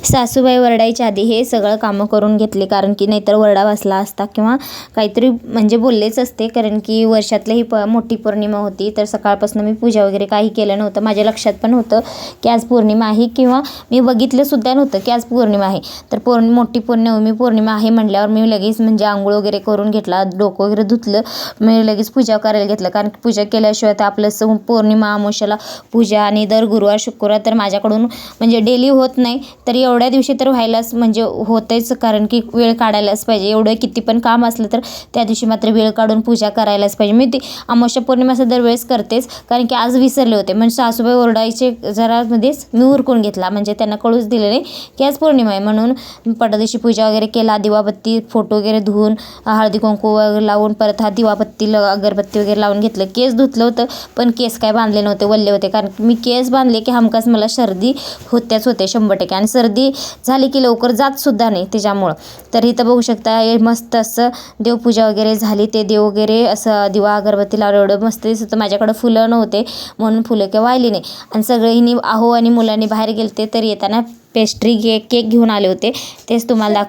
सासूबाई ओरडायच्या आधी हे सगळं कामं करून घेतले, कारण की नाहीतर ओरडा बसला असता किंवा काहीतरी म्हणजे बोललेच असते. कारण की वर्षातली ही मोठी पौर्णिमा होती, तर सकाळपासून मी पूजा वगैरे काही केलं नव्हतं. माझ्या लक्षात पण होतं की आज पौर्णिमा आहे किंवा मी बघितलंसुद्धा नव्हतं की आज पौर्णिमा आहे. तर मोठी पौर्णिमा आहे म्हटल्यावर मी लगेच म्हणजे आंघोळ वगैरे करून घेतला, डोकं वगैरे धुतलं, मी लगेच पूजा करायला घेतलं. कारण की पूजा केल्याशिवाय तर आपलं पौर्णिमा अमावस्येला पूजा आणि दर गुरुवार शुक्रवार तर माझ्याकडून म्हणजे डेली होत नाही, तर एवढ्या दिवशी तर व्हायलाच म्हणजे होतेच. कारण की वेळ काढायलाच पाहिजे. एवढं किती पण काम असलं तर त्या दिवशी मात्र वेळ काढून पूजा करायलाच पाहिजे. मी ती अमावस्या पौर्णिमेचं दरवेळेस करतेच, कारण की आज विसरले होते. म्हणजे सासूबाई ओरडायचे जरा मध्येच मी उरकून घेतला, म्हणजे त्यांना कळूच दिले नाही की आज पौर्णिमा आहे. म्हणून पडदिवशी पूजा वगैरे केला, दिवाबत्ती फोटो वगैरे धुवून हळदी कुंकू वगैरे लावून परत हा दिवाबत्ती अगरबत्ती वगैरे लावून घेतलं. केस धुतलं होतं, पण केस काय बांधले नव्हते, वल्ले होते. कारण मी केस बांधले की हमखास मला सर्दी होत्याच होते 100%, आणि सर्दी झाली की लवकर जातसुद्धा नाही त्याच्यामुळं. तर इथं बघू शकता हे मस्त असं देवपूजा वगैरे झाली. ते देव वगैरे असं दिवा अगरबत्ती लावलं, एवढं मस्त दिसत होतं. माझ्याकडं फुलं नव्हते म्हणून फुलं काही वाहिली नाही. आणि सगळ्यांनी आहो आणि मुलांनी बाहेर गेलते, तर येताना पेस्ट्री केक घेऊन आले होते. तेच तुम्हाला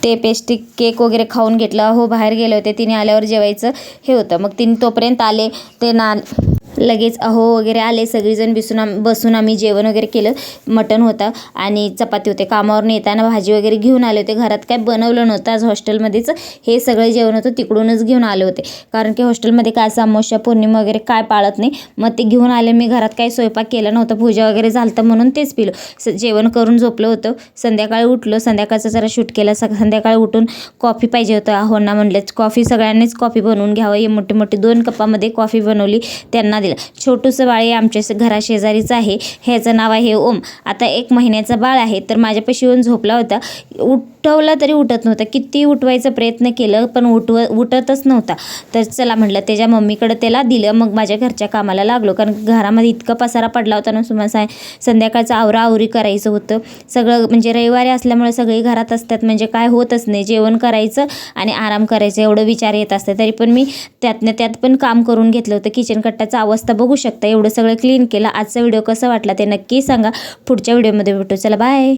ते पेस्ट्री केक वगैरे खाऊन घेतला. हो बाहेर गेले होते, तिने आल्यावर जेवायचं हे होतं. मग तिने तोपर्यंत आले, ते लगेच अहो वगैरे आले, सगळीजण बसून आम्ही जेवण वगैरे केलं. मटण होतं आणि चपाती होते. कामावरून येताना भाजी वगैरे घेऊन आले होते. घरात काय बनवलं नव्हतं आज, हॉस्टेलमध्येच हे सगळं जेवण होतं, तिकडूनच घेऊन आले होते. कारण की हॉस्टेलमध्ये काय असं अमावस्या पौर्णिमा वगैरे काय पाळत नाही, मग ते घेऊन आले. मी घरात काही स्वयंपाक केला नव्हता, पूजा वगैरे झालं म्हणून तेच पिलो. जेवण करून झोपलं होतं. संध्याकाळी उठलं, संध्याकाळचं जरा शूट केलं. संध्याकाळी उठून कॉफी पाहिजे होतं. अहोंना म्हणलं कॉफी, सगळ्यांनीच कॉफी बनवून घ्यावं. ही मोठी मोठी 2 कपामध्ये कॉफी बनवली, त्यांना दिलं. छोटूसं बाळ आहे, आमच्या घराशेजारीचं आहे, ह्याचं नाव आहे ओम. आता 1 महिन्याचं बाळ आहे. तर माझ्यापाशी येऊन झोपला होता. उठवला तरी उठत नव्हता, किती उठवायचा प्रयत्न केलं पण उठतच नव्हता. तर चला म्हटलं त्याच्या मम्मीकडे त्याला दिलं. मग माझ्या घरच्या कामाला लागलो, कारण घरामध्ये इतका पसारा पडला होता ना. संध्याकाळचं आवराआवरी करायचं होतं सगळं. म्हणजे रविवारी असल्यामुळे सगळी घरात असतात, म्हणजे काय होतच नाही, जेवण करायचं आणि आराम करायचं एवढं विचार येत असते. तरी पण मी त्यात पण काम करून घेतलं होतं. किचन कट्ट्याचा अवस्था बघू शकता, एवढं सगळं क्लीन केलं. आजचा व्हिडिओ कसा वाटला ते नक्की सांगा. पुढच्या व्हिडिओमध्ये भेटू. चला बाय.